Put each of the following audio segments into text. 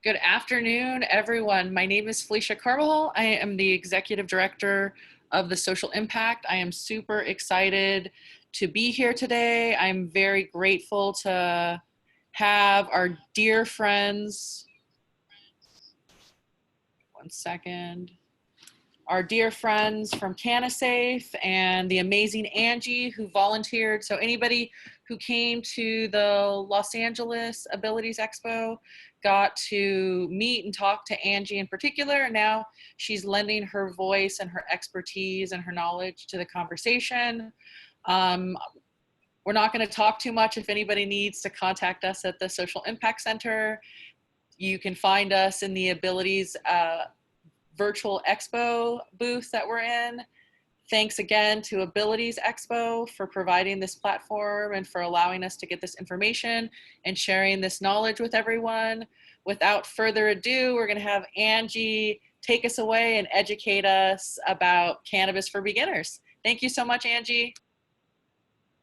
Good afternoon, everyone. My name is Felicia Carvajal. I am the Executive Director of the Social Impact. I am super excited to be here today. I'm very grateful to have our dear friends, one second, our dear friends from CannaSafe and the amazing Angie who volunteered. So anybody who came to the Los Angeles Abilities Expo got to meet and talk to Angie in particular. And now she's lending her voice and her expertise and her knowledge to the conversation. We're not going to talk too much. If anybody needs to contact us at the Social Impact Center, you can find us in the Abilities virtual expo booth that we're in. Thanks again to Abilities Expo for providing this platform and for allowing us to get this information and sharing this knowledge with everyone. Without further ado, we're going to have Angie take us away and educate us about cannabis for beginners. Thank you so much, Angie.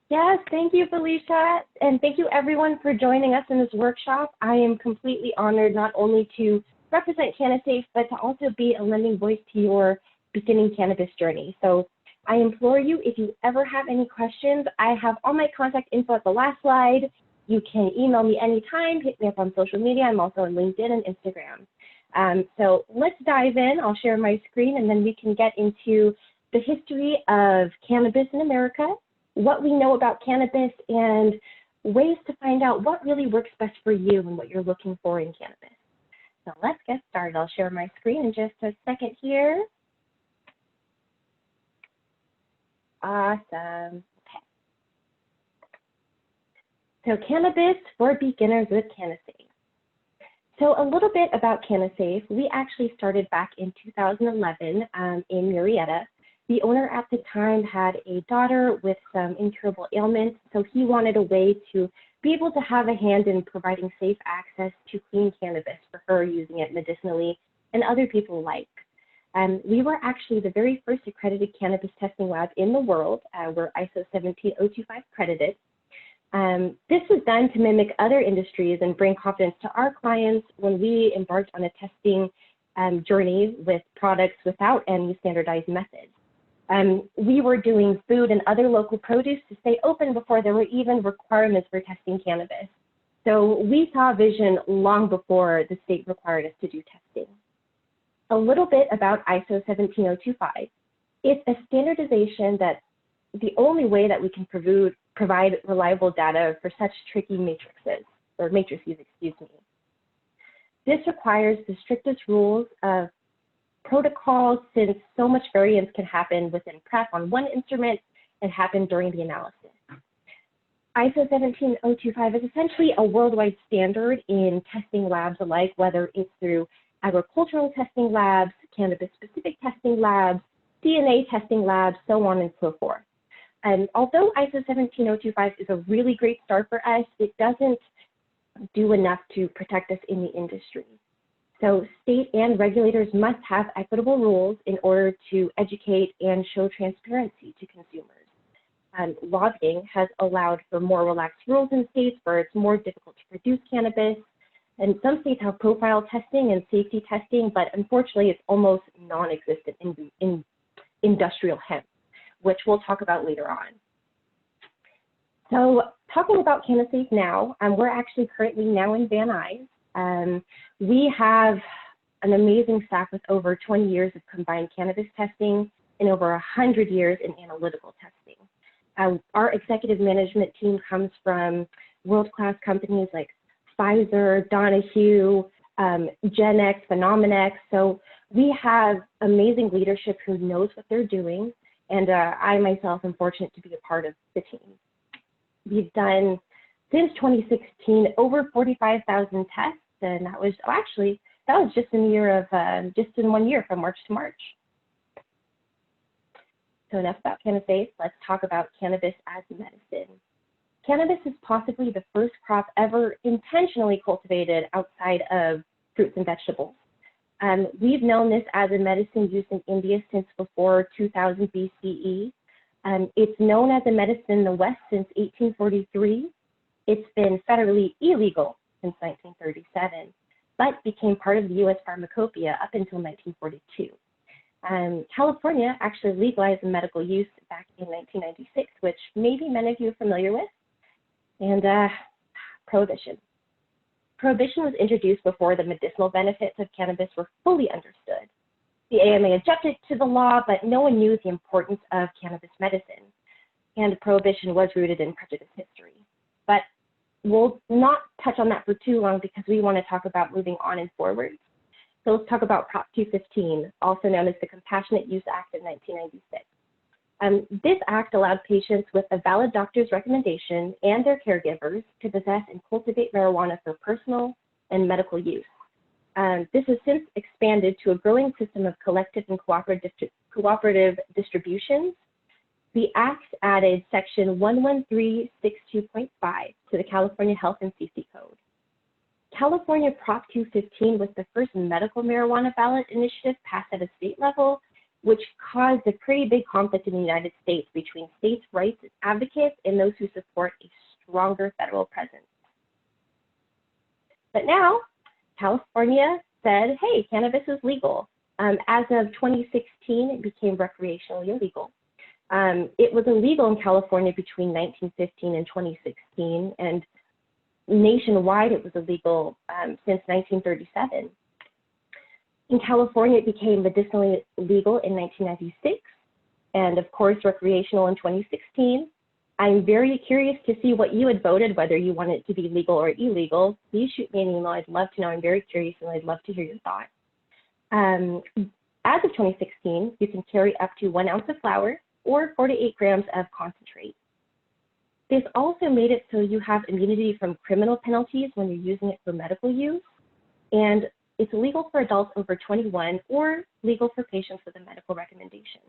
Yes, thank you, Felicia, and thank you everyone for joining us in this workshop. I am completely honored not only to represent CannaSafe, but to also be a lending voice to your beginning cannabis journey. So I implore you, if you ever have any questions, I have all my contact info at the last slide. You can email me anytime, hit me up on social media. I'm also on LinkedIn and Instagram. So let's dive in. I'll share my screen and then we can get into the history of cannabis in America, what we know about cannabis, and ways to find out what really works best for you and what you're looking for in cannabis. So let's get started. I'll share my screen in just a second here. Awesome. Okay. So cannabis for beginners with CannaSafe. So a little bit about CannaSafe. We actually started back in 2011 in Murrieta. The owner at the time had a daughter with some incurable ailments, so he wanted a way to be able to have a hand in providing safe access to clean cannabis for her, using it medicinally, and other people alike. We were actually the very first accredited cannabis testing lab in the world. We're ISO 17025 accredited. This was done to mimic other industries and bring confidence to our clients when we embarked on a testing journey with products without any standardized methods. We were doing food and other local produce to stay open before there were even requirements for testing cannabis. So we saw vision long before the state required us to do testing. A little bit about ISO 17025. It's a standardization that the only way that we can provide reliable data for such tricky matrices. This requires the strictest rules of protocols, since so much variance can happen within prep on one instrument and happen during the analysis. ISO 17025 is essentially a worldwide standard in testing labs alike, whether it's through agricultural testing labs, cannabis-specific testing labs, DNA testing labs, so on and so forth. And although ISO 17025 is a really great start for us, it doesn't do enough to protect us in the industry. So state and regulators must have equitable rules in order to educate and show transparency to consumers. Lobbying has allowed for more relaxed rules in states where it's more difficult to produce cannabis. And some states have profile testing and safety testing, but unfortunately it's almost non-existent in industrial hemp, which we'll talk about later on. So talking about CannaSafe now, we're actually currently now in Van Nuys. We have an amazing staff with over 20 years of combined cannabis testing and over 100 years in analytical testing. Our executive management team comes from world-class companies like Pfizer, Donahue, GenX, Phenomenex. So we have amazing leadership who knows what they're doing, and I myself am fortunate to be a part of the team. We've done, since 2016, over 45,000 tests, and that was just in the year of, just in 1 year, from March to March. So enough about CannaSafe, let's talk about cannabis as medicine. Cannabis is possibly the first crop ever intentionally cultivated outside of fruits and vegetables. We've known this as a medicine used in India since before 2000 BCE. It's known as a medicine in the West since 1843. It's been federally illegal since 1937. but became part of the U.S. pharmacopoeia up until 1942. California actually legalized medical use back in 1996, which maybe many of you are familiar with, and prohibition. Prohibition was introduced before the medicinal benefits of cannabis were fully understood. The AMA objected to the law, but no one knew the importance of cannabis medicine, and prohibition was rooted in prejudice history. But we'll not touch on that for too long because we want to talk about moving on and forward. So let's talk about Prop 215, also known as the Compassionate Use Act of 1996. This act allowed patients with a valid doctor's recommendation and their caregivers to possess and cultivate marijuana for personal and medical use. This has since expanded to a growing system of collective and cooperative distributions. The Act added Section 11362.5 to the California Health and Safety Code. California Prop 215 was the first medical marijuana ballot initiative passed at a state level, which caused a pretty big conflict in the United States between states' rights advocates and those who support a stronger federal presence. But now, California said, hey, cannabis is legal. As of 2016, it became recreationally illegal. It was illegal in California between 1915 and 2016, and nationwide it was illegal since 1937. In California, it became medicinally legal in 1996, and of course, recreational in 2016. I'm very curious to see what you had voted, whether you want it to be legal or illegal. Please shoot me an email. I'd love to know. I'm very curious, and I'd love to hear your thoughts. As of 2016, you can carry up to 1 ounce of flower or 4 to 8 grams of concentrate. This also made it so you have immunity from criminal penalties when you're using it for medical use, and it's legal for adults over 21 or legal for patients with a medical recommendation.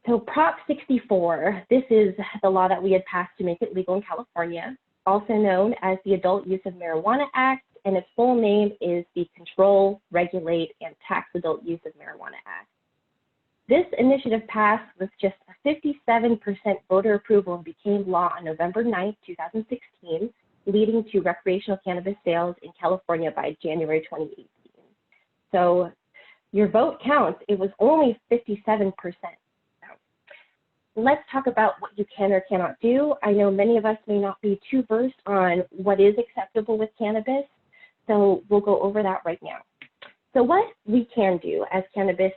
So Prop 64, this is the law that we had passed to make it legal in California, also known as the Adult Use of Marijuana Act, and its full name is the Control, Regulate, and Tax Adult Use of Marijuana Act. This initiative passed with just a 57% voter approval and became law on November 9, 2016, leading to recreational cannabis sales in California by January 2018. So your vote counts. It was only 57%. Let's talk about what you can or cannot do. I know many of us may not be too versed on what is acceptable with cannabis, so we'll go over that right now. So what we can do as cannabis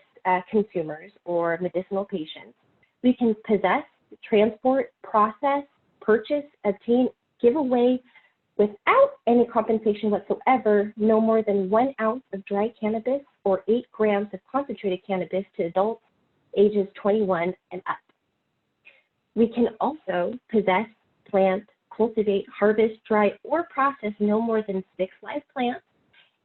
consumers or medicinal patients, we can possess, transport, process, purchase, obtain, give away without any compensation whatsoever no more than 1 ounce of dry cannabis or 8 grams of concentrated cannabis to adults ages 21 and up. We can also possess, plant, cultivate, harvest, dry, or process no more than 6 live plants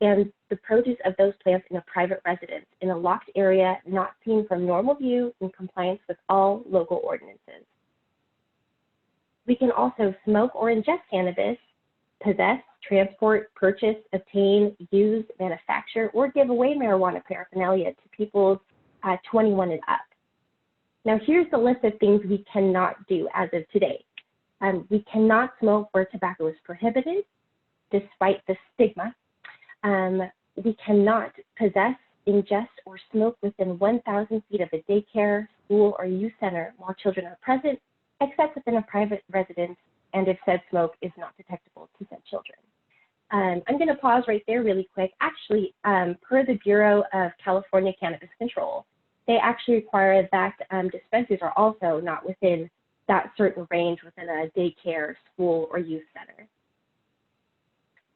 and the produce of those plants in a private residence in a locked area not seen from normal view in compliance with all local ordinances. We can also smoke or ingest cannabis, possess, transport, purchase, obtain, use, manufacture, or give away marijuana paraphernalia to people 21 and up. Now, here's the list of things we cannot do as of today. We cannot smoke where tobacco is prohibited, despite the stigma. We cannot possess, ingest, or smoke within 1,000 feet of a daycare, school, or youth center while children are present, except within a private residence, and if said smoke is not detectable to said children. I'm going to pause right there really quick. Actually, per the Bureau of California Cannabis Control, they actually require that dispensaries are also not within that certain range within a daycare, school, or youth center.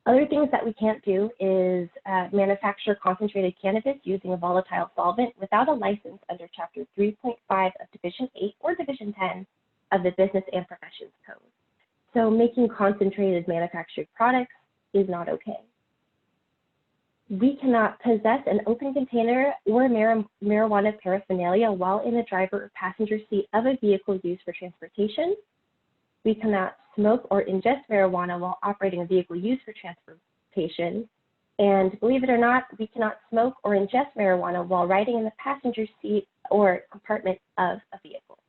Other things that we can't do is manufacture concentrated cannabis using a volatile solvent without a license under Chapter 3.5 of Division 8 or Division 10 of the Business and Professions Code. So making concentrated manufactured products is not okay. We cannot possess an open container or marijuana paraphernalia while in the driver or passenger seat of a vehicle used for transportation. We cannot smoke or ingest marijuana while operating a vehicle used for transportation. And believe it or not, we cannot smoke or ingest marijuana while riding in the passenger seat or compartment of a vehicle.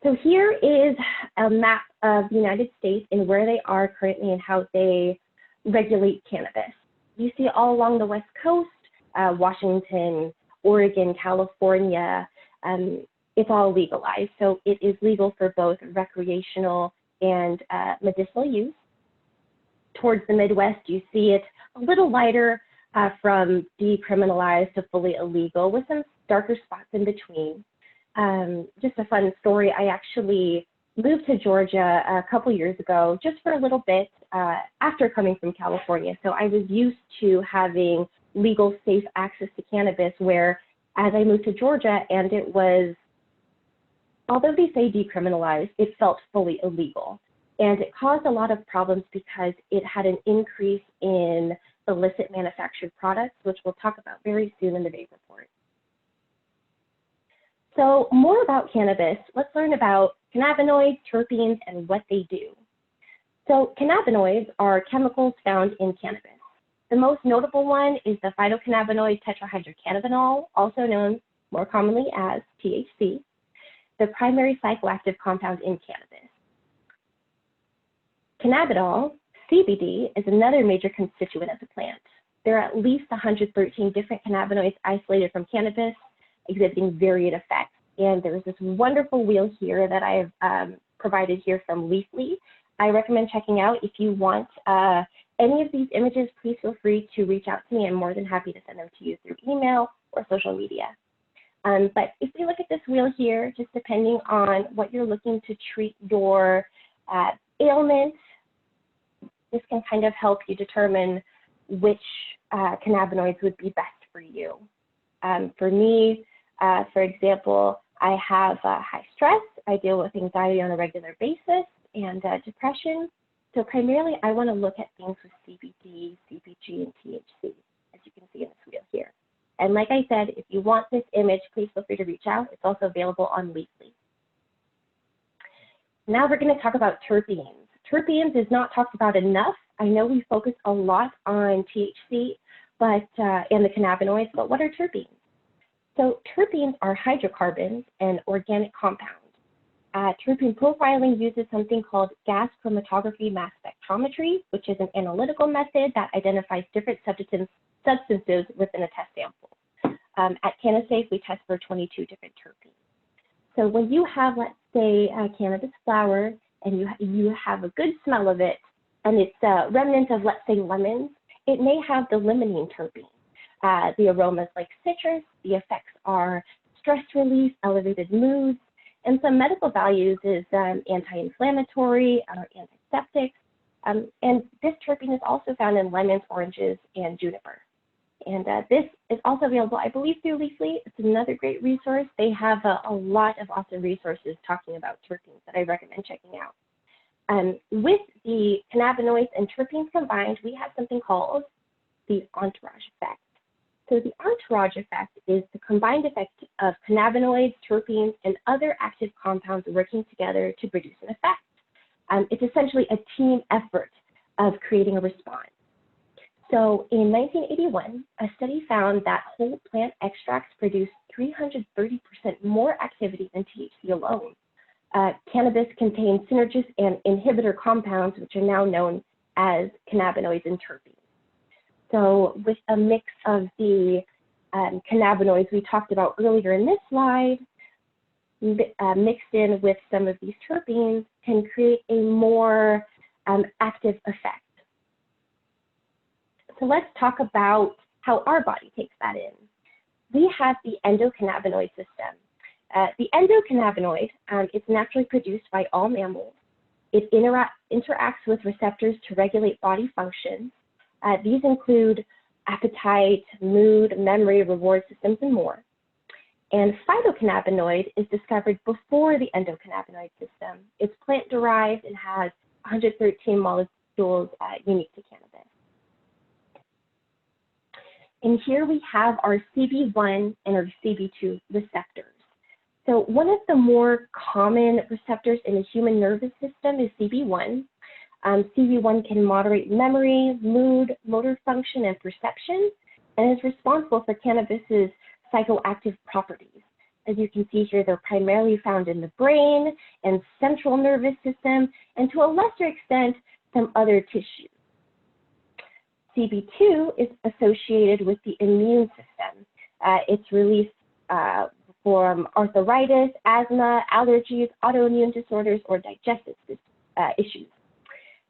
So here is a map of the United States and where they are currently and how they regulate cannabis. You see all along the West Coast, Washington, Oregon, California, it's all legalized. So it is legal for both recreational and medicinal use. Towards the Midwest, you see it a little lighter from decriminalized to fully illegal with some darker spots in between. Just a fun story, I actually moved to Georgia a couple years ago just for a little bit after coming from California. So I was used to having legal, safe access to cannabis, where as I moved to Georgia and it was, although they say decriminalized, it felt fully illegal. And it caused a lot of problems because it had an increase in illicit manufactured products, which we'll talk about very soon in the Vape Report. So more about cannabis, let's learn about cannabinoids, terpenes, and what they do. So cannabinoids are chemicals found in cannabis. The most notable one is the phytocannabinoid tetrahydrocannabinol, also known more commonly as THC, the primary psychoactive compound in cannabis. Cannabinol, CBD, is another major constituent of the plant. There are at least 113 different cannabinoids isolated from cannabis, exhibiting varied effects. And there's this wonderful wheel here that I've provided here from Leafly. I recommend checking out. If you want any of these images, please feel free to reach out to me. I'm more than happy to send them to you through email or social media. But if we look at this wheel here, just depending on what you're looking to treat your ailment, this can kind of help you determine which cannabinoids would be best for you. For me, for example, I have high stress. I deal with anxiety on a regular basis and depression. So primarily, I want to look at things with CBD, CBG, and THC, as you can see in this wheel here. And like I said, if you want this image, please feel free to reach out. It's also available on Leafly. Now we're going to talk about terpenes. Terpenes is not talked about enough. I know we focus a lot on THC and the cannabinoids, but what are terpenes? So terpenes are hydrocarbons and organic compounds. Terpene profiling uses something called gas chromatography mass spectrometry, which is an analytical method that identifies different substances within a test sample. At CannaSafe, we test for 22 different terpenes. So when you have, let's say, a cannabis flower, and you have a good smell of it, and it's a remnant of, let's say, lemons, it may have the limonene terpene. The aromas like citrus, the effects are stress relief, elevated moods, and some medical values is anti-inflammatory or antiseptic. And this terpene is also found in lemons, oranges, and juniper. And this is also available, I believe, through Leafly. It's another great resource. They have a lot of awesome resources talking about terpenes that I recommend checking out. With the cannabinoids and terpenes combined, we have something called the entourage effect. So the entourage effect is the combined effect of cannabinoids, terpenes, and other active compounds working together to produce an effect. It's essentially a team effort of creating a response. So in 1981, a study found that whole plant extracts produce 330% more activity than THC alone. Cannabis contains synergist and inhibitor compounds, which are now known as cannabinoids and terpenes. So with a mix of the cannabinoids we talked about earlier in this slide, mixed in with some of these terpenes, can create a more active effect. So let's talk about how our body takes that in. We have the endocannabinoid system. The endocannabinoid is naturally produced by all mammals. It interacts with receptors to regulate body functions. These include appetite, mood, memory, reward systems, and more. And phytocannabinoid is discovered before the endocannabinoid system. It's plant-derived and has 113 molecules unique to cannabis. And here we have our CB1 and our CB2 receptors. So one of the more common receptors in the human nervous system is CB1. CB1 can moderate memory, mood, motor function, and perception, and is responsible for cannabis's psychoactive properties. As you can see here, they're primarily found in the brain and central nervous system, and to a lesser extent, some other tissues. CB2 is associated with the immune system. It's released from arthritis, asthma, allergies, autoimmune disorders, or digestive issues.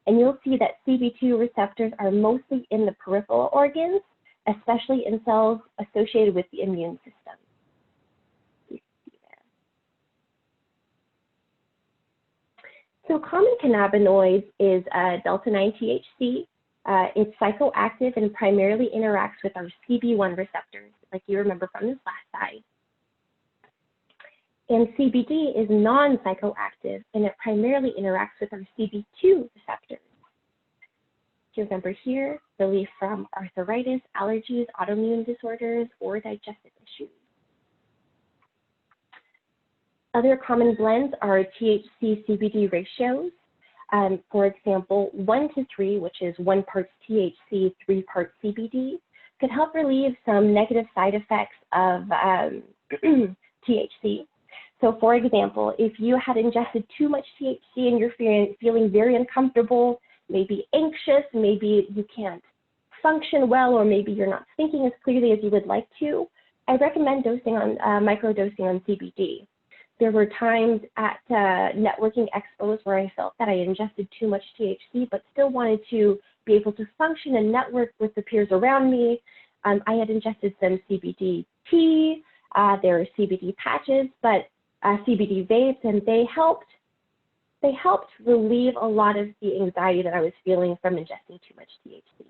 And you'll see that CB2 receptors are mostly in the peripheral organs, especially in cells associated with the immune system. So common cannabinoids is delta-9 THC. It's psychoactive and primarily interacts with our CB1 receptors, like you remember from this last slide. And CBD is non-psychoactive, and it primarily interacts with our CB2 receptors. You remember here, relief from arthritis, allergies, autoimmune disorders, or digestive issues. Other common blends are THC-CBD ratios. For example, 1:3, which is 1 part THC, 3 part CBD, could help relieve some negative side effects of THC. So for example, if you had ingested too much THC and you're feeling very uncomfortable, maybe anxious, maybe you can't function well, or maybe you're not thinking as clearly as you would like to, I recommend dosing on microdosing on CBD. There were times at networking expos where I felt that I ingested too much THC, but still wanted to be able to function and network with the peers around me. I had ingested some CBD tea, there are CBD patches, but CBD vapes, and they helped relieve a lot of the anxiety that I was feeling from ingesting too much THC.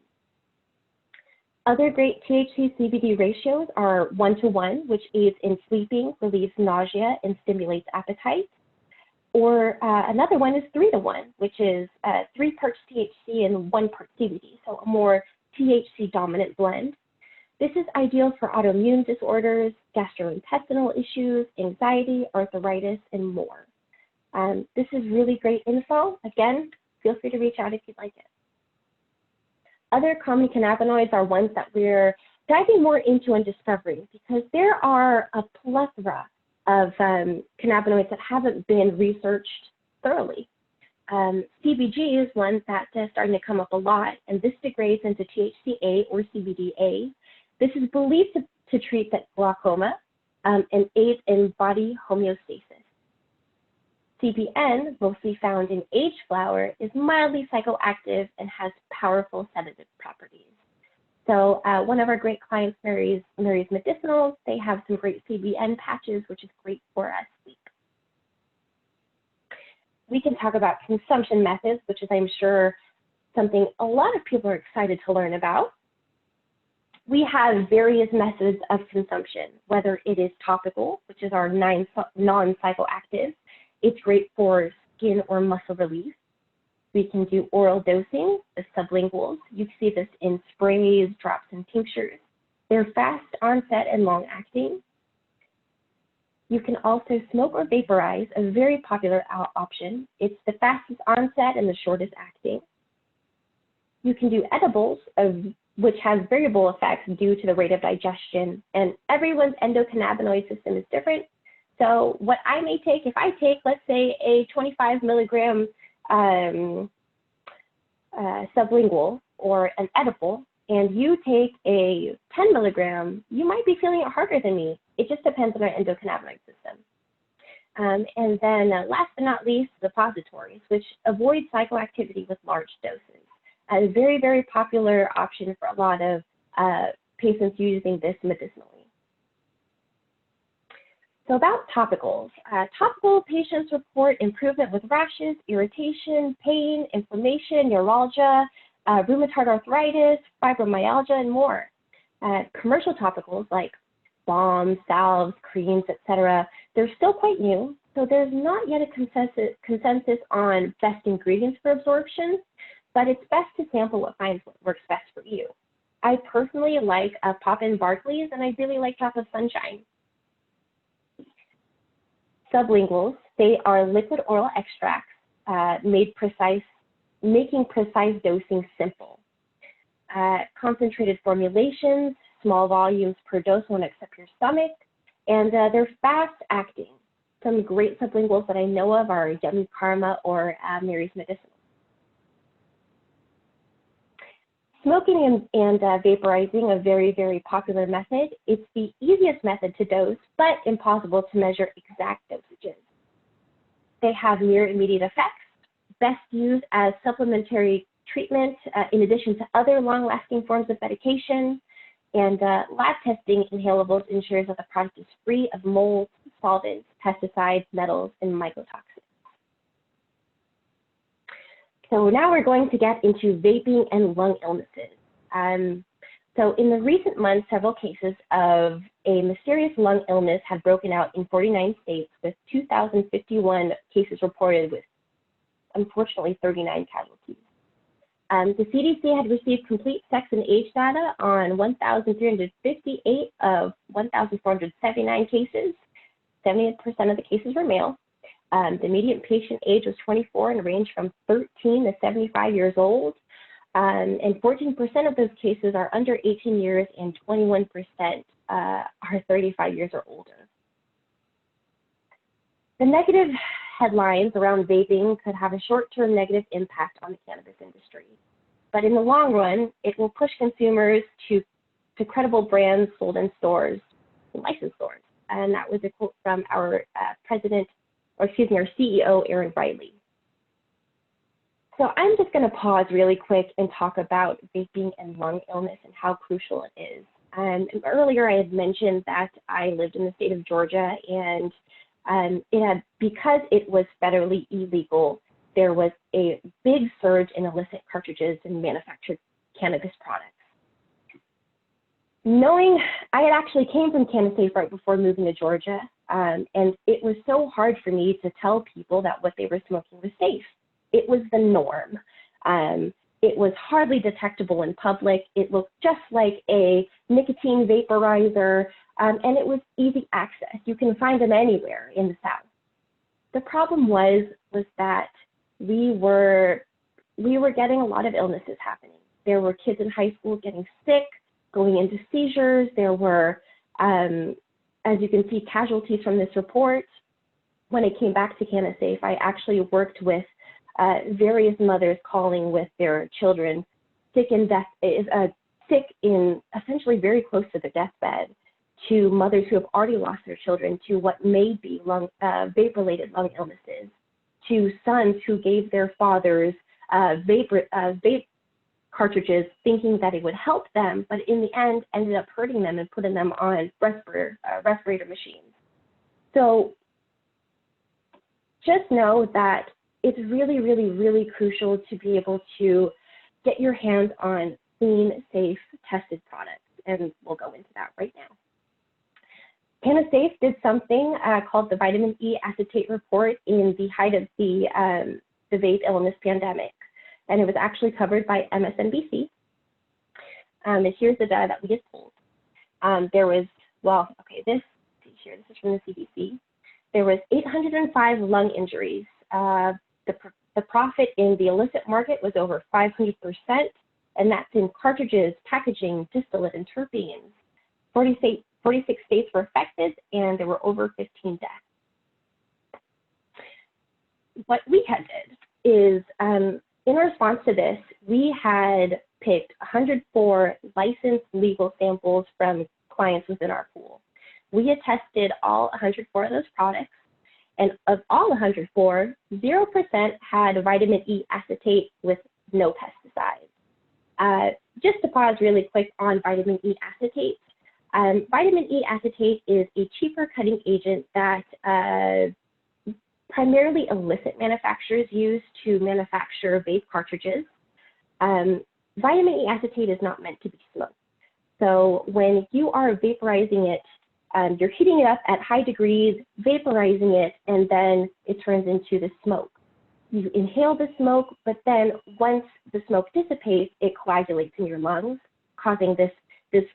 Other great THC-CBD ratios are 1:1, which aids in sleeping, relieves nausea, and stimulates appetite. Or another one is 3:1, which is 3 parts THC and 1 part CBD, so a more THC-dominant blend. This is ideal for autoimmune disorders, gastrointestinal issues, anxiety, arthritis, and more. This is really great info. Again, feel free to reach out if you'd like it. Other common cannabinoids are ones that we're diving more into and discovering, because there are a plethora of cannabinoids that haven't been researched thoroughly. CBG is one that's starting to come up a lot, and this degrades into THCA or CBDA. This is believed to treat glaucoma and aids in body homeostasis. CBN, mostly found in aged flower, is mildly psychoactive and has powerful sedative properties. So one of our great clients, Mary's Medicinal, they have some great CBN patches, which is great for us sleep. We can talk about consumption methods, which is, I'm sure, something a lot of people are excited to learn about. We have various methods of consumption, whether it is topical, which is our non-psychoactive. It's great for skin or muscle relief. We can do oral dosing, the sublinguals. You see this in sprays, drops, and tinctures. They're fast onset and long acting. You can also smoke or vaporize, a very popular option. It's the fastest onset and the shortest acting. You can do edibles, which has variable effects due to the rate of digestion, and everyone's endocannabinoid system is different. So what I may take, if I take, let's say, a 25 milligram sublingual or an edible, and you take a 10 milligram, you might be feeling it harder than me. It just depends on our endocannabinoid system. And then last but not least, suppositories, which avoid psychoactivity with large doses. A very, very popular option for a lot of patients using this medicinally. So about topicals. Topical patients report improvement with rashes, irritation, pain, inflammation, neuralgia, rheumatoid arthritis, fibromyalgia, and more. Commercial topicals like balms, salves, creams, etc., they're still quite new, so there's not yet a consensus on best ingredients for absorption, but it's best to sample what works best for you. I personally like Pop-In Barclays, and I really like Drop of Sunshine. Sublinguals, they are liquid oral extracts making precise dosing simple. Concentrated formulations, small volumes per dose won't accept your stomach. And they're fast-acting. Some great sublinguals that I know of are Yummy Karma or Mary's Medicinal. Smoking and vaporizing, a very, very popular method. It's the easiest method to dose, but impossible to measure exact dosages. They have near immediate effects, best used as supplementary treatment in addition to other long-lasting forms of medication. And lab testing inhalables ensures that the product is free of molds, solvents, pesticides, metals, and mycotoxins. So now we're going to get into vaping and lung illnesses. So in the recent months, several cases of a mysterious lung illness have broken out in 49 states, with 2,051 cases reported, with unfortunately 39 casualties. The CDC had received complete sex and age data on 1,358 of 1,479 cases. 70% of the cases were male. The median patient age was 24 and ranged from 13 to 75 years old. And 14% of those cases are under 18 years and 21% are 35 years or older. The negative headlines around vaping could have a short-term negative impact on the cannabis industry. But in the long run, it will push consumers to credible brands sold in stores, licensed stores. And that was a quote from our our CEO, Aaron Briley. So I'm just going to pause really quick and talk about vaping and lung illness and how crucial it is. And earlier I had mentioned that I lived in the state of Georgia, and because it was federally illegal, there was a big surge in illicit cartridges and manufactured cannabis products. Knowing I had actually came from CannaSafe right before moving to Georgia, and it was so hard for me to tell people that what they were smoking was safe. It was the norm. It was hardly detectable in public. It looked just like a nicotine vaporizer, and it was easy access. You can find them anywhere in the South. The problem was that we were getting a lot of illnesses happening. There were kids in high school getting sick, going into seizures. There were, as you can see, casualties from this report. When I came back to CannaSafe, I actually worked with various mothers calling with their children sick in essentially very close to the deathbed, to mothers who have already lost their children to what may be vape-related lung illnesses, to sons who gave their fathers vape cartridges thinking that it would help them, but in the end ended up hurting them and putting them on respirator machines. So just know that it's really, really, really crucial to be able to get your hands on clean, safe, tested products, and we'll go into that right now. CannaSafe did something called the vitamin E acetate report in the height of the vape illness pandemic, and it was actually covered by MSNBC. And here's the data that we just pulled. This is from the CDC. There was 805 lung injuries. The profit in the illicit market was over 500%, and that's in cartridges, packaging, distillate, and terpenes. 46 states were affected, and there were over 15 deaths. What we had did is, in response to this, we had picked 104 licensed legal samples from clients within our pool. We had tested all 104 of those products, and of all 104, 0% had vitamin E acetate with no pesticides. Just to pause really quick on vitamin E acetate. Vitamin E acetate is a cheaper cutting agent that primarily illicit manufacturers use to manufacture vape cartridges. Vitamin E acetate is not meant to be smoked. So when you are vaporizing it, you're heating it up at high degrees, vaporizing it, and then it turns into the smoke. You inhale the smoke, but then once the smoke dissipates, it coagulates in your lungs, causing this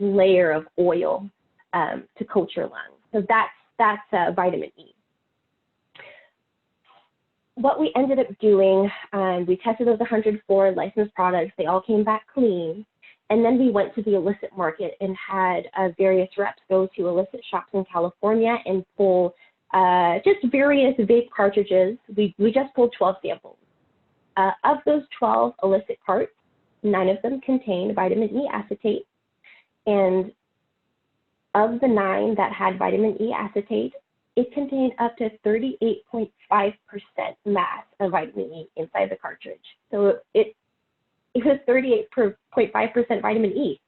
layer of oil to coat your lungs. So that's vitamin E. What we ended up doing, we tested those 104 licensed products. They all came back clean. And then we went to the illicit market and had various reps go to illicit shops in California and pull just various vape cartridges. We just pulled 12 samples. Of those 12 illicit carts, 9 of them contained vitamin E acetate. And of the 9 that had vitamin E acetate, it contained up to 38.5% mass of vitamin E inside the cartridge. So it was 38.5% vitamin E.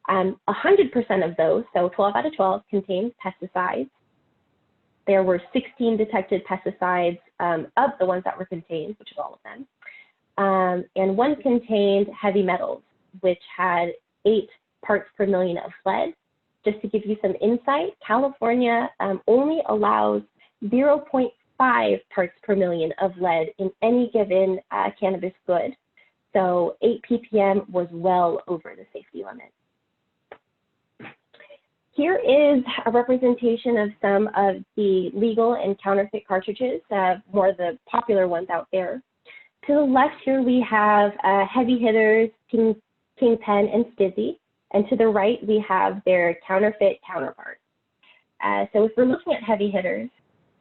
100% of those, so 12 out of 12, contained pesticides. There were 16 detected pesticides of the ones that were contained, which is all of them. And 1 contained heavy metals, which had 8 parts per million of lead. Just to give you some insight, California only allows 0.5 parts per million of lead in any given cannabis good. So 8 ppm was well over the safety limit. Here is a representation of some of the legal and counterfeit cartridges, more of the popular ones out there. To the left here we have heavy hitters, Kingpen and Stizzy, and to the right we have their counterfeit counterparts. So if we're looking at heavy hitters,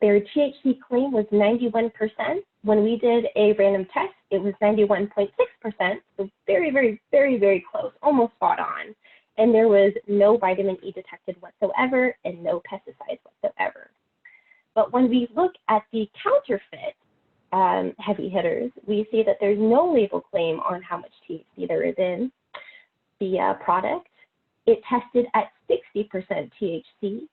their THC claim was 91%. When we did a random test, it was 91.6%, so very, very, very, very close, almost spot on. And there was no vitamin E detected whatsoever and no pesticides whatsoever. But when we look at the counterfeit heavy hitters, we see that there's no label claim on how much THC there is in the product. It tested at 60% THC,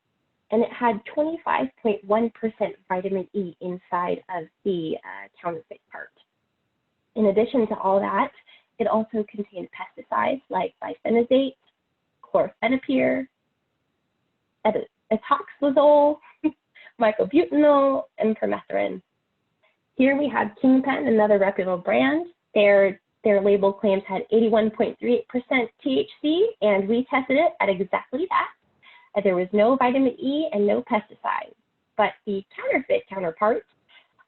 and it had 25.1% vitamin E inside of the counterfeit part. In addition to all that, it also contained pesticides like bifenazate, chlorphenapyr, etoxazole, mycobutanol, and permethrin. Here we have Kingpen, another reputable brand. Their label claims had 81.38% THC, and we tested it at exactly that. There was no vitamin E and no pesticides. But the counterfeit counterpart,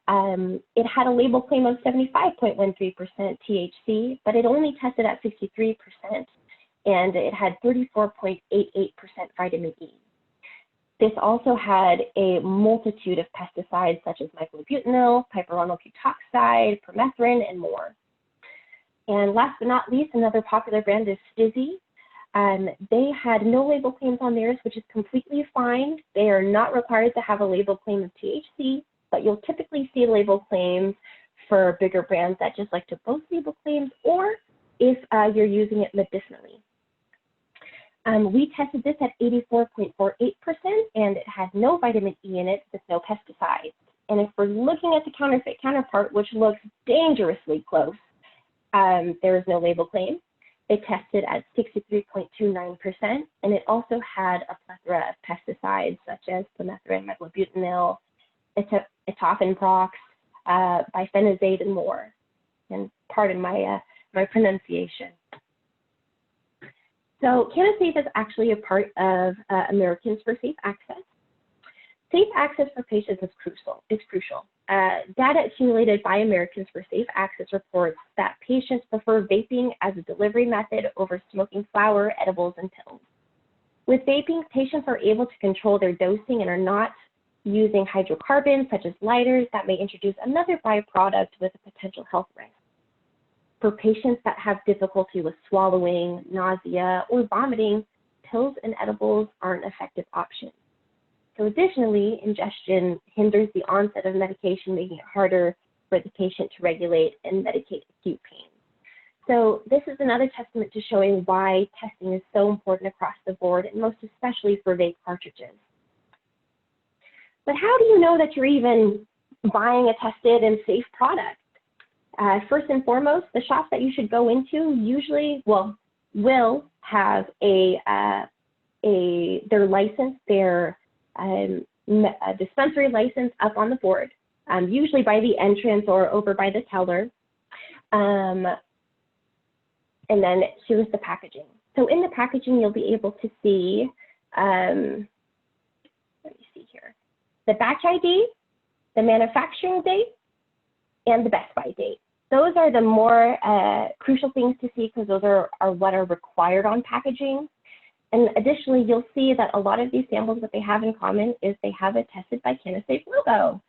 it had a label claim of 75.13% THC, but it only tested at 63%, and it had 34.88% vitamin E. This also had a multitude of pesticides such as mycobutanol, piperonal butoxide, permethrin, and more. And last but not least, another popular brand is Stizzy. They had no label claims on theirs, which is completely fine. They are not required to have a label claim of THC, but you'll typically see label claims for bigger brands that just like to boast label claims, or if you're using it medicinally. We tested this at 84.48%, and it had no vitamin E in it with no pesticides. And if we're looking at the counterfeit counterpart, which looks dangerously close, there is no label claim. It tested at 63.29%, and it also had a plethora of pesticides such as permethrin, mebutanil, etofenprox, bifenazate, and more. And pardon my pronunciation. So CannaSafe is actually a part of Americans for Safe Access. Safe access for patients is crucial. Data accumulated by Americans for Safe Access reports that patients prefer vaping as a delivery method over smoking flower, edibles, and pills. With vaping, patients are able to control their dosing and are not using hydrocarbons such as lighters that may introduce another byproduct with a potential health risk. For patients that have difficulty with swallowing, nausea, or vomiting, pills and edibles aren't effective options. So additionally, ingestion hinders the onset of medication, making it harder for the patient to regulate and medicate acute pain. So this is another testament to showing why testing is so important across the board, and most especially for vape cartridges. But how do you know that you're even buying a tested and safe product? First and foremost, the shops that you should go into usually will have their license, their dispensary license up on the board, usually by the entrance or over by the teller. And then here's the packaging. So in the packaging, you'll be able to see, let me see here, the batch ID, the manufacturing date, and the Best Buy date. Those are the more crucial things to see because those are what are required on packaging. And additionally, you'll see that a lot of these samples, what they have in common is they have a tested by CannaSafe logo.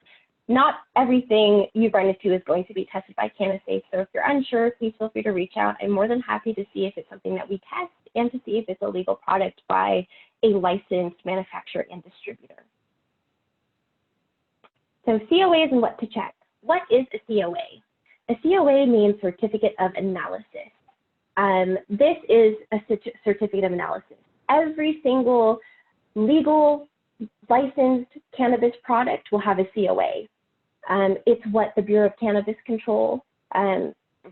Not everything you run into is going to be tested by CannaSafe. So if you're unsure, please feel free to reach out. I'm more than happy to see if it's something that we test and to see if it's a legal product by a licensed manufacturer and distributor. So COAs and what to check. What is a COA? A COA means Certificate of Analysis. This is a certificate of analysis. Every single legal licensed cannabis product will have a COA. It's what the Bureau of Cannabis Control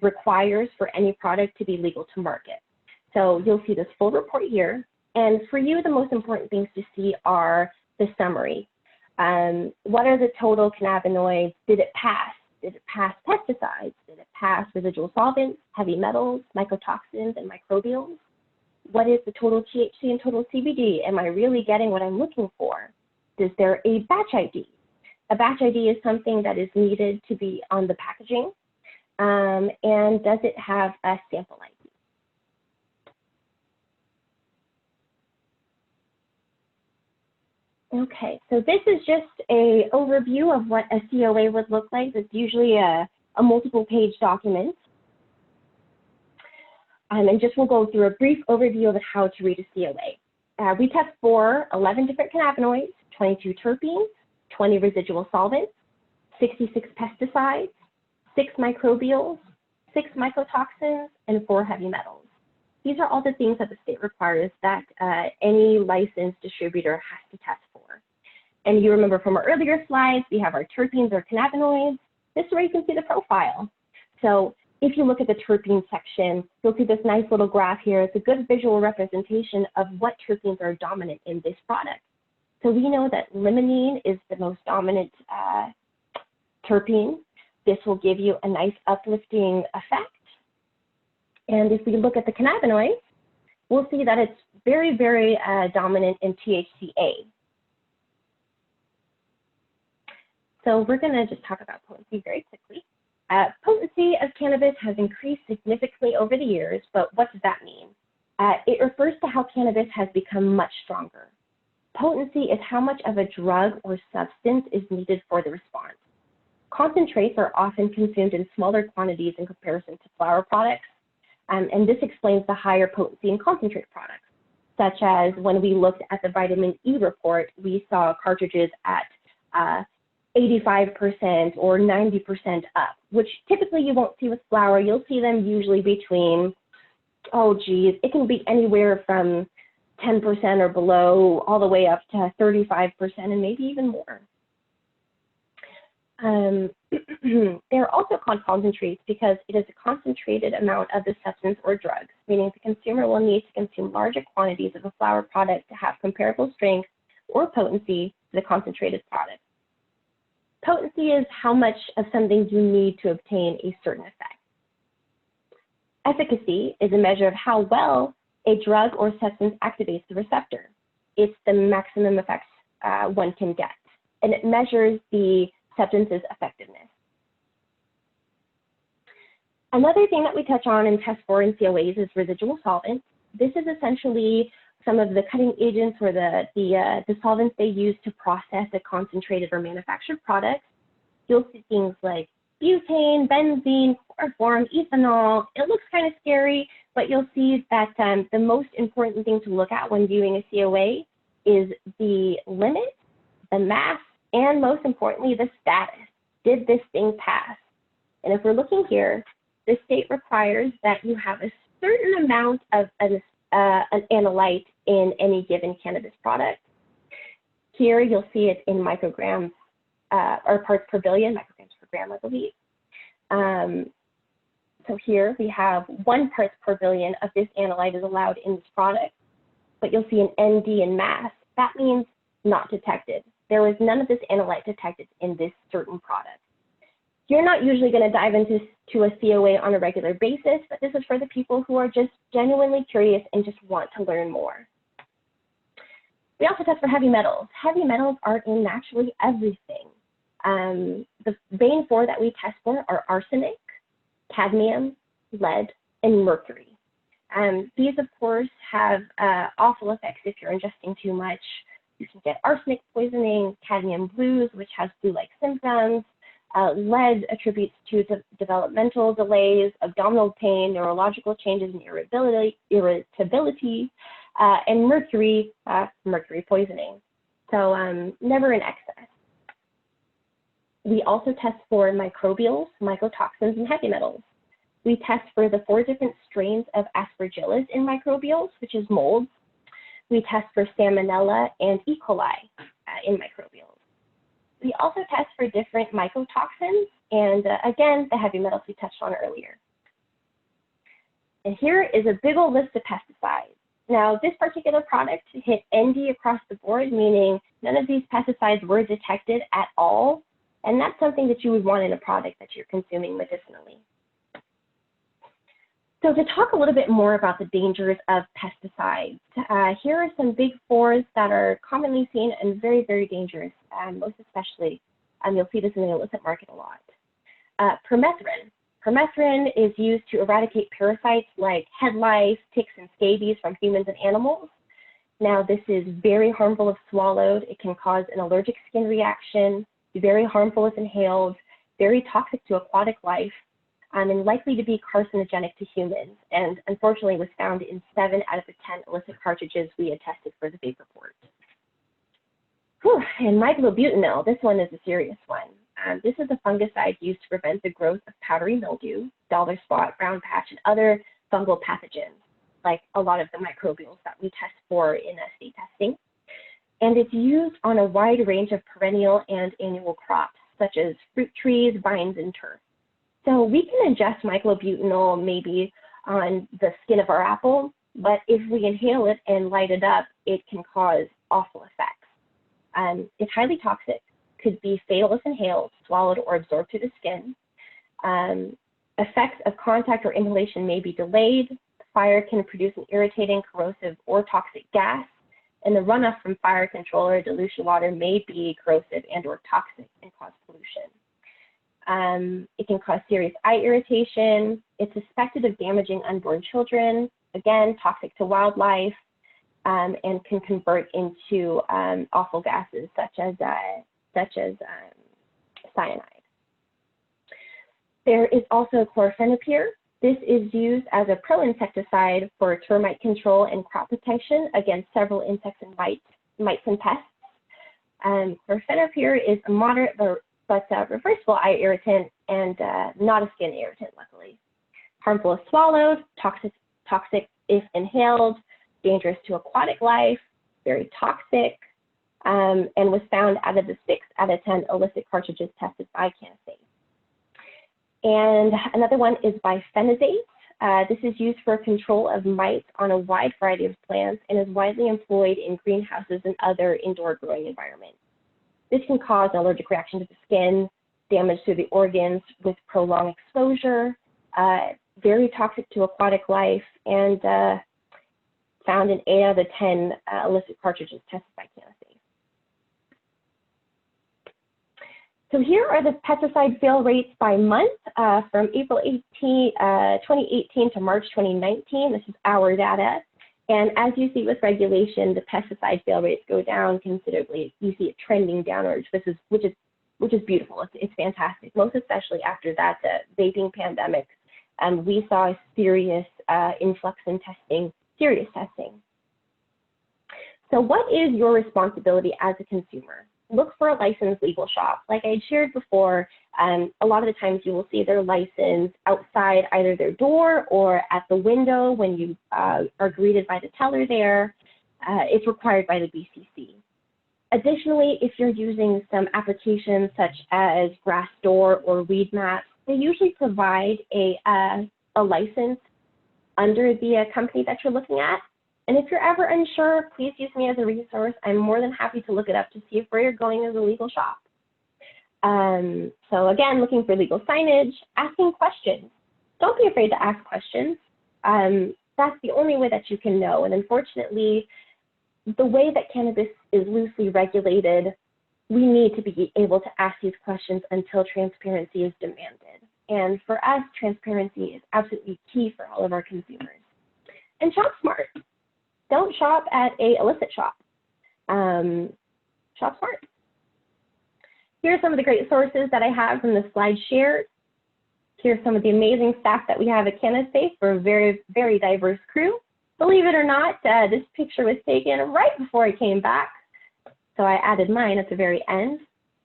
requires for any product to be legal to market. So you'll see this full report here. And for you, the most important things to see are the summary. What are the total cannabinoids? Did it pass? Did it pass pesticides? Did it pass residual solvents, heavy metals, mycotoxins, and microbials? What is the total THC and total CBD? Am I really getting what I'm looking for? Is there a batch ID? A batch ID is something that is needed to be on the packaging. And does it have a sample ID? Okay, so this is just an overview of what a COA would look like. It's usually a multiple page document. And just we'll go through a brief overview of how to read a COA. We test for 11 different cannabinoids, 22 terpenes, 20 residual solvents, 66 pesticides, 6 microbials, 6 mycotoxins, and 4 heavy metals. These are all the things that the state requires that any licensed distributor has to test for. And you remember from our earlier slides, we have our terpenes or cannabinoids. This is where you can see the profile. So if you look at the terpene section, you'll see this nice little graph here. It's a good visual representation of what terpenes are dominant in this product. So we know that limonene is the most dominant terpene. This will give you a nice uplifting effect. And if we look at the cannabinoids, we'll see that it's very, very dominant in THCA. So we're going to just talk about potency very quickly. Potency of cannabis has increased significantly over the years, but what does that mean? It refers to how cannabis has become much stronger. Potency is how much of a drug or substance is needed for the response. Concentrates are often consumed in smaller quantities in comparison to flower products. And this explains the higher potency in concentrate products, such as when we looked at the vitamin E report, we saw cartridges at 85% or 90% up, which typically you won't see with flower. You'll see them usually between, it can be anywhere from 10% or below all the way up to 35% and maybe even more. They're also called concentrates because it is a concentrated amount of the substance or drugs, meaning the consumer will need to consume larger quantities of a flower product to have comparable strength or potency to the concentrated product. Potency is how much of something you need to obtain a certain effect. Efficacy is a measure of how well a drug or substance activates the receptor. It's the maximum effects one can get, and it measures the substance's effectiveness. Another thing that we touch on and test for in COAs is residual solvents. This is essentially some of the cutting agents or the solvents they use to process a concentrated or manufactured product. You'll see things like butane, benzene, chloroform, ethanol. It looks kind of scary, but you'll see that the most important thing to look at when viewing a COA is the limit, the mass, and most importantly, the status. Did this thing pass? And if we're looking here, the state requires that you have a certain amount of an analyte in any given cannabis product. Here you'll see it in micrograms or parts per billion, micrograms per gram, I believe. So here we have 1 parts per billion of this analyte is allowed in this product, but you'll see an ND in mass. That means not detected. There was none of this analyte detected in this certain product. You're not usually going to dive into a COA on a regular basis, but this is for the people who are just genuinely curious and just want to learn more. We also test for heavy metals. Heavy metals are in naturally everything. The main 4 that we test for are arsenic, cadmium, lead, and mercury. These, of course, have awful effects if you're ingesting too much. You can get arsenic poisoning, cadmium blues, which has flu-like symptoms. Lead attributes to developmental delays, abdominal pain, neurological changes, and irritability, and mercury, mercury poisoning. So never in excess. We also test for microbials, mycotoxins, and heavy metals. We test for the 4 different strains of aspergillus in microbials, which is molds. We test for salmonella and E. coli in microbials. We also test for different mycotoxins and, again, the heavy metals we touched on earlier. And here is a big old list of pesticides. Now, this particular product hit ND across the board, meaning none of these pesticides were detected at all. And that's something that you would want in a product that you're consuming medicinally. So to talk a little bit more about the dangers of pesticides, here are some big 4s that are commonly seen and very, very dangerous, most especially, you'll see this in the illicit market a lot. Permethrin. Permethrin is used to eradicate parasites like head lice, ticks, and scabies from humans and animals. Now, this is very harmful if swallowed. It can cause an allergic skin reaction, very harmful if inhaled, very toxic to aquatic life, and likely to be carcinogenic to humans, and unfortunately was found in 7 out of the 10 illicit cartridges we had tested for the vape report. And myclobutanil, this one is a serious one. This is a fungicide used to prevent the growth of powdery mildew, dollar spot, brown patch, and other fungal pathogens, like a lot of the microbials that we test for in state testing. And it's used on a wide range of perennial and annual crops, such as fruit trees, vines, and turf. So we can ingest myclobutanil maybe on the skin of our apple, but if we inhale it and light it up, it can cause awful effects. It's highly toxic, could be fatal if inhaled, swallowed, or absorbed through the skin. Effects of contact or inhalation may be delayed. Fire can produce an irritating, corrosive, or toxic gas, and the runoff from fire control or dilution water may be corrosive and or toxic and cause pollution. It can cause serious eye irritation. It's suspected of damaging unborn children, again, toxic to wildlife, and can convert into awful gases such as cyanide. There is also chlorphenapyr. This is used as a pro-insecticide for termite control and crop protection against several insects and mites and pests. Chlorphenapyr is a moderate but reversible eye irritant and not a skin irritant, luckily. Harmful if swallowed, toxic if inhaled, dangerous to aquatic life, very toxic, and was found out of the 6 out of 10 illicit cartridges tested by CannaSafe. And another one is bifenazate. This is used for control of mites on a wide variety of plants and is widely employed in greenhouses and other indoor growing environments. This can cause an allergic reaction to the skin, damage to the organs with prolonged exposure, very toxic to aquatic life, and found in 8 out of 10 illicit cartridges tested by CannaSafe. So here are the pesticide fail rates by month from April 2018 to March 2019. This is our data. And as you see with regulation, the pesticide fail rates go down considerably. You see it trending downwards, which is beautiful. It's fantastic, most especially after that vaping pandemic. We saw a serious influx in testing, serious testing. So what is your responsibility as a consumer? Look for a licensed legal shop. Like I shared before, a lot of the times you will see their license outside either their door or at the window when you are greeted by the teller there. It's required by the BCC. Additionally, if you're using some applications such as Glassdoor or Weedmaps, they usually provide a license under the company that you're looking at. And if you're ever unsure, please use me as a resource. I'm more than happy to look it up to see if where you're going is a legal shop. So again, looking for legal signage, asking questions. Don't be afraid to ask questions. That's the only way that you can know. And unfortunately, the way that cannabis is loosely regulated, we need to be able to ask these questions until transparency is demanded. And for us, transparency is absolutely key for all of our consumers. And shop smart. Don't shop at a illicit shop. Shop smart. Here are some of the great sources that I have from the slide shared. Here's some of the amazing staff that we have at CannaSafe. We're a very, very diverse crew. Believe it or not, this picture was taken right before I came back, so I added mine at the very end.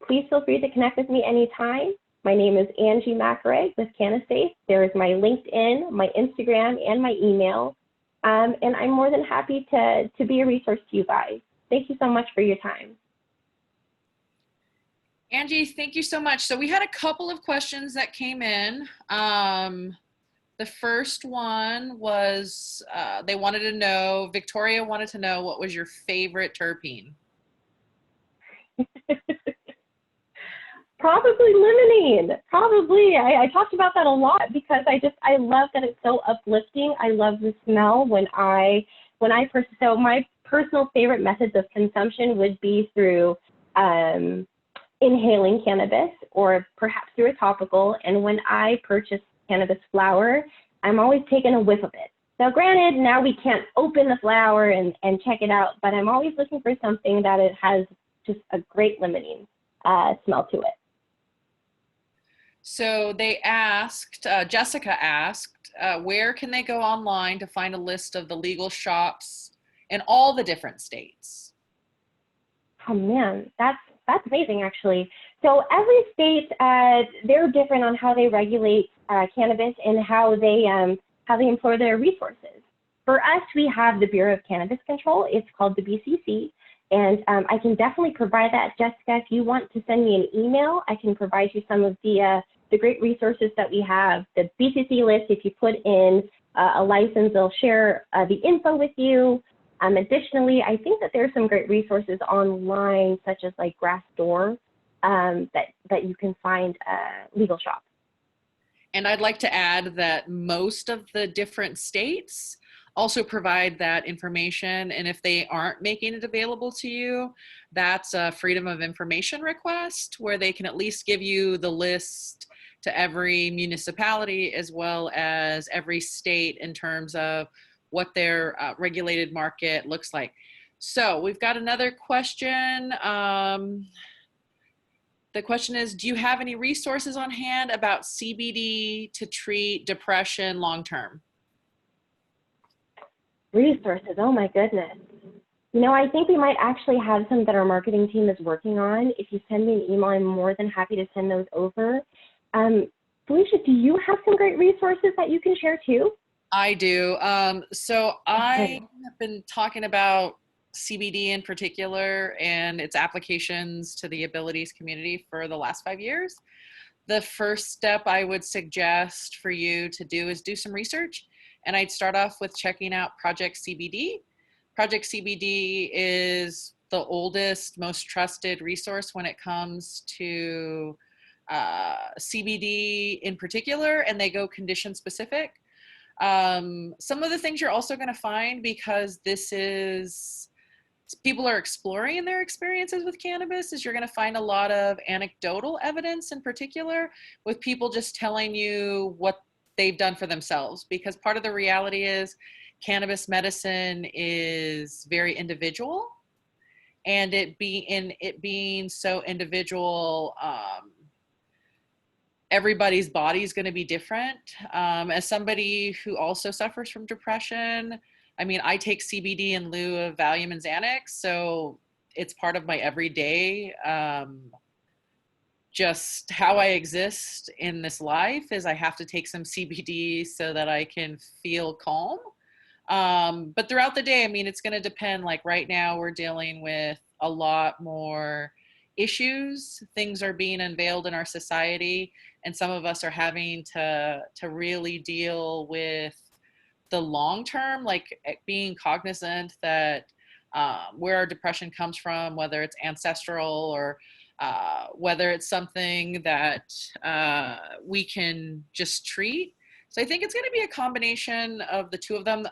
Please feel free to connect with me anytime. My name is Angie Macaraeg with CannaSafe. There is my LinkedIn, my Instagram, and my email. And I'm more than happy to be a resource to you guys. Thank you so much for your time. Angie, thank you so much. So we had a couple of questions that came in. The first one was, they wanted to know, Victoria wanted to know, what was your favorite terpene? Probably limonene. Probably. I talked about that a lot because I love that it's so uplifting. I love the smell so my personal favorite methods of consumption would be through inhaling cannabis or perhaps through a topical. And when I purchase cannabis flower, I'm always taking a whiff of it. Now granted, now we can't open the flower and check it out, but I'm always looking for something that it has just a great limonene smell to it. So they asked, Jessica asked, where can they go online to find a list of the legal shops in all the different states? Oh man, that's amazing actually. So every state, they're different on how they regulate cannabis and how they employ their resources. For us, we have the Bureau of Cannabis Control. It's called the BCC. And I can definitely provide that, Jessica. If you want to send me an email, I can provide you some of the great resources that we have. The BCC list, if you put in a license, they'll share the info with you. Additionally, I think that there's some great resources online, such as like Glassdoor, that you can find legal shops. And I'd like to add that most of the different states also provide that information. And if they aren't making it available to you, that's a freedom of information request where they can at least give you the list to every municipality as well as every state in terms of what their regulated market looks like. So we've got another question. The question is, do you have any resources on hand about CBD to treat depression long-term? Resources, oh my goodness. You know, I think we might actually have some that our marketing team is working on. If you send me an email, I'm more than happy to send those over. Felicia, do you have some great resources that you can share too? I do. So I have been talking about CBD in particular and its applications to the abilities community for the last 5 years. The first step I would suggest for you to do is do some research. And I'd start off with checking out Project CBD. Project CBD is the oldest, most trusted resource when it comes to CBD in particular, and they go condition specific. Some of the things you're also going to find, because people are exploring their experiences with cannabis, is you're going to find a lot of anecdotal evidence in particular with people just telling you what they've done for themselves, because part of the reality is cannabis medicine is very individual, and it being so individual, everybody's body is going to be different. As somebody who also suffers from depression, I mean, I take CBD in lieu of Valium and Xanax, so it's part of my everyday. Just how I exist in this life is I have to take some CBD so that I can feel calm. But throughout the day, I mean, it's going to depend. Like right now, we're dealing with a lot more issues. Things are being unveiled in our society, and some of us are having to really deal with the long term, like being cognizant that where our depression comes from, whether it's ancestral or whether it's something that we can just treat. So I think it's going to be a combination of the two of them,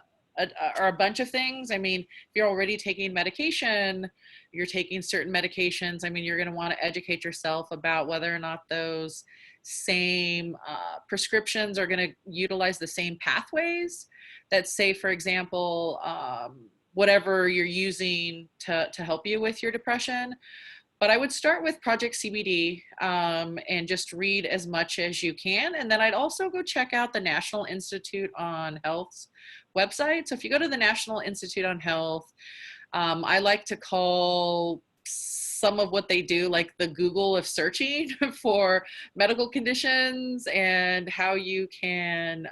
or a bunch of things. I mean, if you're already taking medication, you're taking certain medications, I mean, you're going to want to educate yourself about whether or not those same prescriptions are going to utilize the same pathways that, say, for example, whatever you're using to help you with your depression. But I would start with Project CBD and just read as much as you can. And then I'd also go check out the National Institute on Health's website. So if you go to the National Institute on Health, I like to call some of what they do like the Google of searching for medical conditions and how you can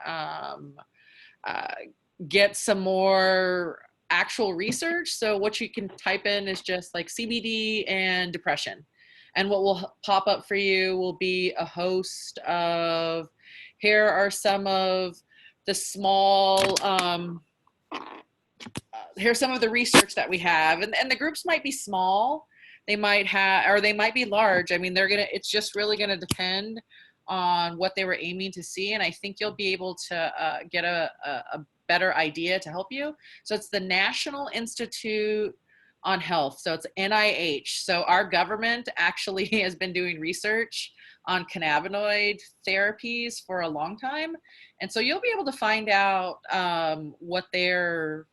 get some more actual research. So what you can type in is just like CBD and depression. And what will pop up for you will be a host of, here are some of the small, here's some of the research that we have. And the groups might be small. They might have, or they might be large. I mean, it's just really gonna depend on what they were aiming to see. And I think you'll be able to get a better idea to help you. So it's the National Institute on Health. So it's NIH. So our government actually has been doing research on cannabinoid therapies for a long time. And so you'll be able to find out what they're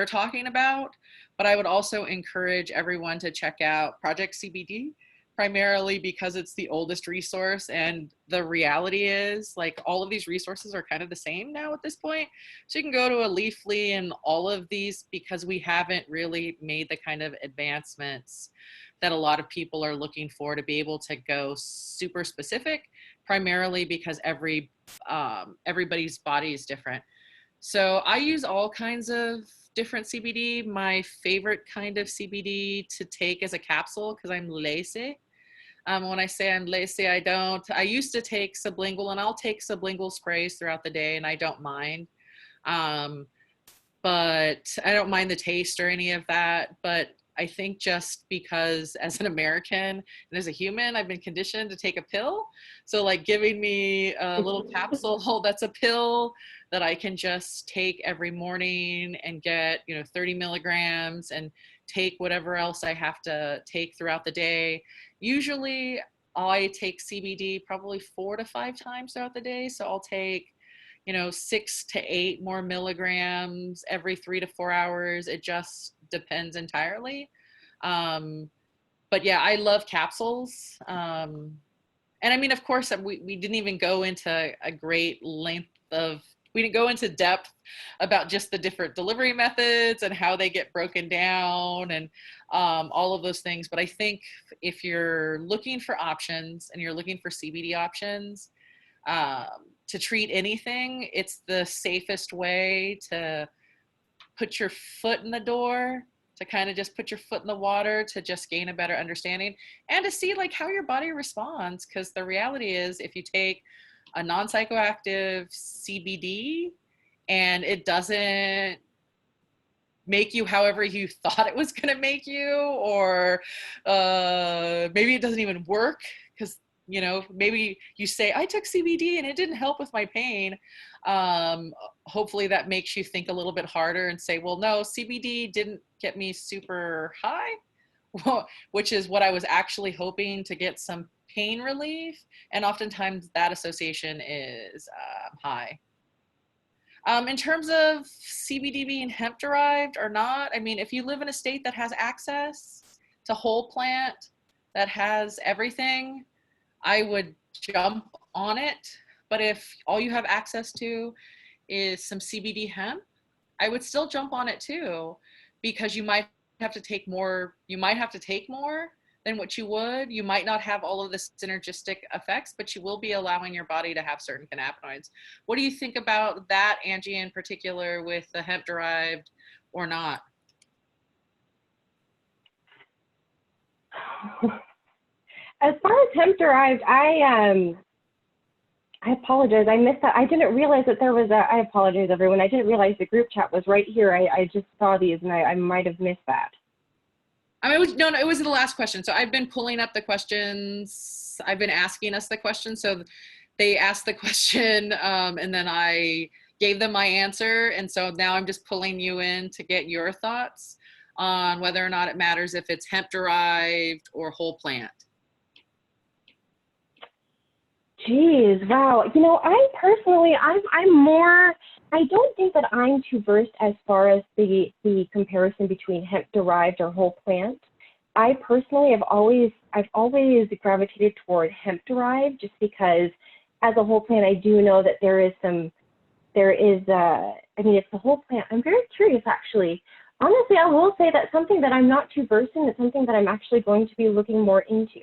talking about. But I would also encourage everyone to check out Project CBD, primarily because it's the oldest resource. And the reality is, like, all of these resources are kind of the same now at this point. So you can go to a Leafly and all of these, because we haven't really made the kind of advancements that a lot of people are looking for to be able to go super specific, primarily because everybody's body is different. So I use all kinds of different CBD. My favorite kind of CBD to take is a capsule because I'm lazy. When I say I'm lazy, I used to take sublingual, and I'll take sublingual sprays throughout the day, and I don't mind. But I don't mind the taste or any of that. But I think just because as an American and as a human, I've been conditioned to take a pill. So like giving me a little capsule that's a pill that I can just take every morning and get, 30 milligrams and take whatever else I have to take throughout the day. Usually I take CBD probably 4 to 5 times throughout the day. So I'll take 6 to 8 more milligrams every 3 to 4 hours. It just depends entirely. But yeah, I love capsules. And I mean, of course, we didn't even go into a great length we didn't go into depth about just the different delivery methods and how they get broken down and all of those things. But I think if you're looking for options and you're looking for CBD options, to treat anything, it's the safest way to put your foot in the door, to kind of just put your foot in the water, to just gain a better understanding and to see like how your body responds. Because the reality is, if you take a non-psychoactive CBD and it doesn't make you however you thought it was going to make you, or maybe it doesn't even work because maybe you say, I took CBD and it didn't help with my pain. Hopefully that makes you think a little bit harder and say, well, no, CBD didn't get me super high, which is what I was actually hoping, to get some pain relief. And oftentimes that association is high. In terms of CBD being hemp derived or not, I mean, if you live in a state that has access to whole plant, that has everything, I would jump on it. But if all you have access to is some CBD hemp, I would still jump on it too, because you might have to take more than what you would. You might not have all of the synergistic effects, but you will be allowing your body to have certain cannabinoids. What do you think about that, Angie, in particular, with the hemp derived or not? As far as hemp derived, I apologize. I missed that. I didn't realize that there was I apologize, everyone. I didn't realize the group chat was right here. I just saw these and I might have missed that. I mean, it was the last question. So I've been pulling up the questions. I've been asking us the question. So they asked the question and then I gave them my answer. And so now I'm just pulling you in to get your thoughts on whether or not it matters if it's hemp derived or whole plant. Geez, wow. You know, I personally, I'm more, I don't think that I'm too versed as far as the comparison between hemp derived or whole plant. I personally I've always gravitated toward hemp derived just because as a whole plant, I do know that I mean, it's the whole plant. I'm very curious actually. Honestly, I will say that something that I'm not too versed in, it's something that I'm actually going to be looking more into.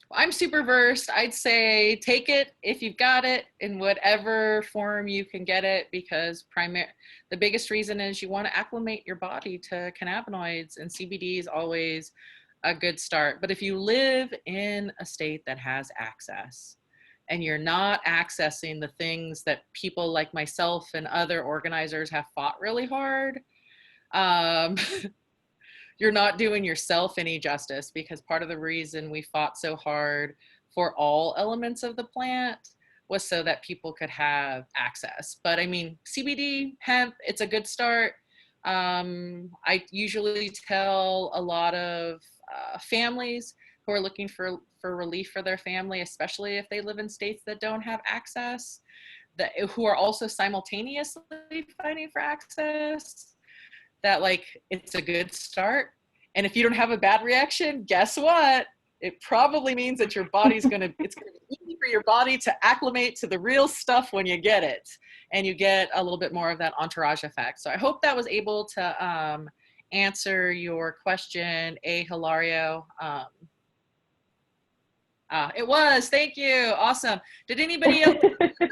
I'm super versed. I'd say take it if you've got it in whatever form you can get it, because the biggest reason is you want to acclimate your body to cannabinoids, and CBD is always a good start. But if you live in a state that has access and you're not accessing the things that people like myself and other organizers have fought really hard, um, you're not doing yourself any justice, because part of the reason we fought so hard for all elements of the plant was so that people could have access. But I mean, CBD, hemp, it's a good start. I usually tell a lot of families who are looking for relief for their family, especially if they live in states that don't have access, who are also simultaneously fighting for access, that like it's a good start. And if you don't have a bad reaction, guess what? It probably means that your body's it's gonna be easy for your body to acclimate to the real stuff when you get it, and you get a little bit more of that entourage effect. So I hope that was able to answer your question, Hilario. It was. Thank you. Awesome. Did anybody else have any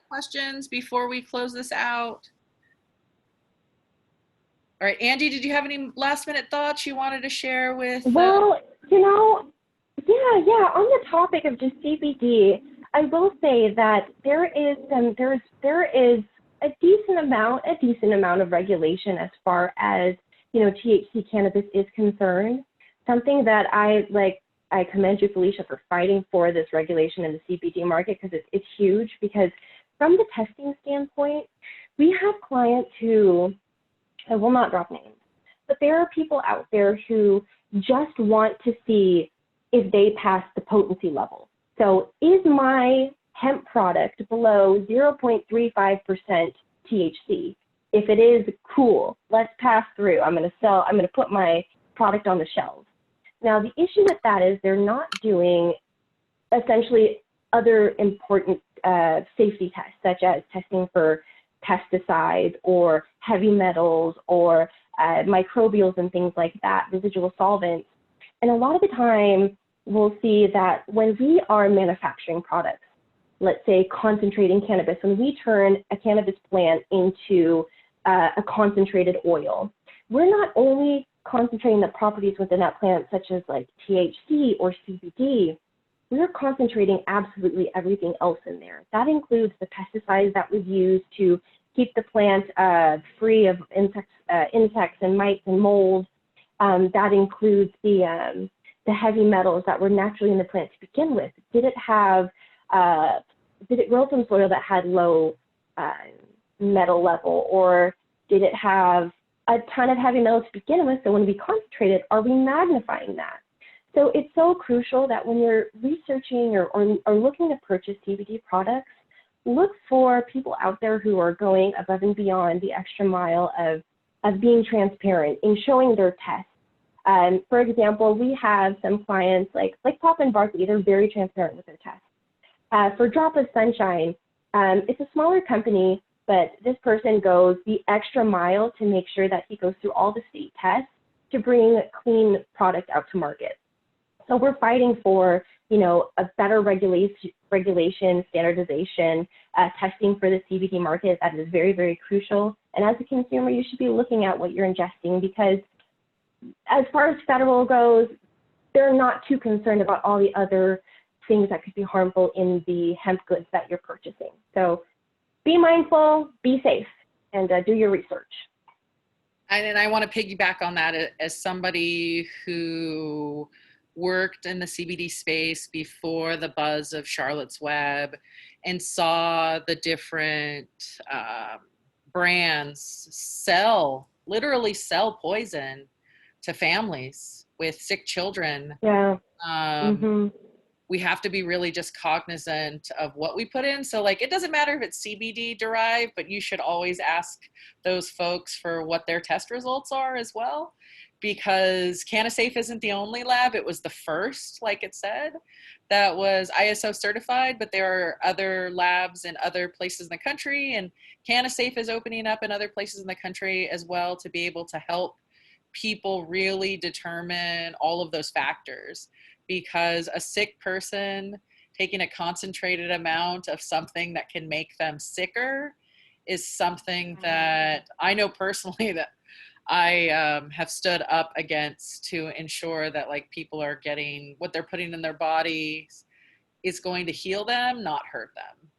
questions before we close this out? All right, Angie, did you have any last minute thoughts you wanted to share with? Well, you know, yeah. On the topic of just CBD, I will say that there is a decent amount of regulation as far as, you know, THC cannabis is concerned. Something that I commend you, Felicia, for fighting for this regulation in the CBD market, because it's huge. Because from the testing standpoint, we have clients who, I will not drop names, but there are people out there who just want to see if they pass the potency level. So is my hemp product below 0.35% THC? If it is, cool, let's pass through. I'm going to put my product on the shelves. Now, the issue with that is they're not doing essentially other important safety tests, such as testing for pesticides or heavy metals or microbials and things like that, residual solvents. And a lot of the time, we'll see that when we are manufacturing products, let's say concentrating cannabis, when we turn a cannabis plant into a concentrated oil, we're not only concentrating the properties within that plant, such as like THC or CBD, we're concentrating absolutely everything else in there. That includes the pesticides that was used to keep the plant free of insects and mites and mold. That includes the heavy metals that were naturally in the plant to begin with. Did it grow from soil that had low metal level, or did it have a ton of heavy metals to begin with? So when we concentrate it, are we magnifying that? So it's so crucial that when you're researching or looking to purchase CBD products, look for people out there who are going above and beyond the extra mile of being transparent in showing their tests. For example, we have some clients like Pop and Barkley, they're very transparent with their tests. For Drop of Sunshine, it's a smaller company, but this person goes the extra mile to make sure that he goes through all the state tests to bring clean product out to market. So we're fighting for, you know, a better regulation, standardization, testing for the CBD market. That is very, very crucial. And as a consumer, you should be looking at what you're ingesting, because as far as federal goes, they're not too concerned about all the other things that could be harmful in the hemp goods that you're purchasing. So be mindful, be safe, and do your research. And I want to piggyback on that as somebody who worked in the CBD space before the buzz of Charlotte's Web and saw the different brands literally sell poison to families with sick children. Yeah. we have to be really just cognizant of what we put in. So like, it doesn't matter if it's CBD derived, but you should always ask those folks for what their test results are as well, because CannaSafe isn't the only lab. It was the first, like it said, that was ISO certified, but there are other labs in other places in the country, and CannaSafe is opening up in other places in the country as well to be able to help people really determine all of those factors, because a sick person taking a concentrated amount of something that can make them sicker is something that I know personally that I have stood up against to ensure that like people are getting what they're putting in their bodies is going to heal them, not hurt them.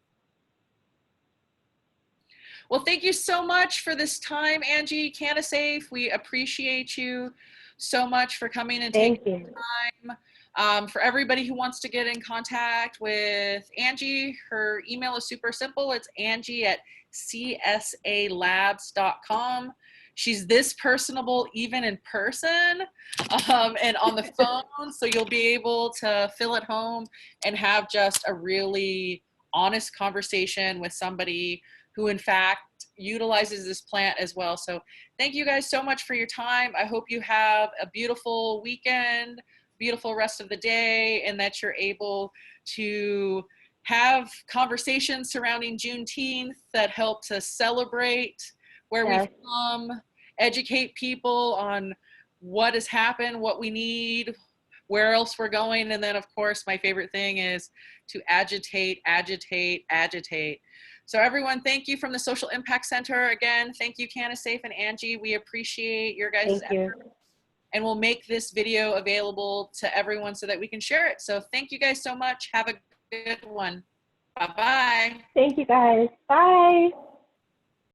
Well, thank you so much for this time, Angie, CannaSafe. We appreciate you so much for coming and taking the time. For everybody who wants to get in contact with Angie, her email is super simple. It's Angie@csalabs.com. She's this personable even in person and on the phone, so you'll be able to feel at home and have just a really honest conversation with somebody who in fact utilizes this plant as well. So thank you guys so much for your time. I hope you have a beautiful weekend, beautiful rest of the day, and that you're able to have conversations surrounding Juneteenth that help to celebrate where we've come, educate people on what has happened, what we need, where else we're going. And then of course, my favorite thing is to agitate, agitate, agitate. So everyone, thank you from the Social Impact Center. Again, thank you, CannaSafe and Angie. We appreciate your guys' effort. And we'll make this video available to everyone so that we can share it. So thank you guys so much. Have a good one. Bye-bye. Thank you guys. Bye.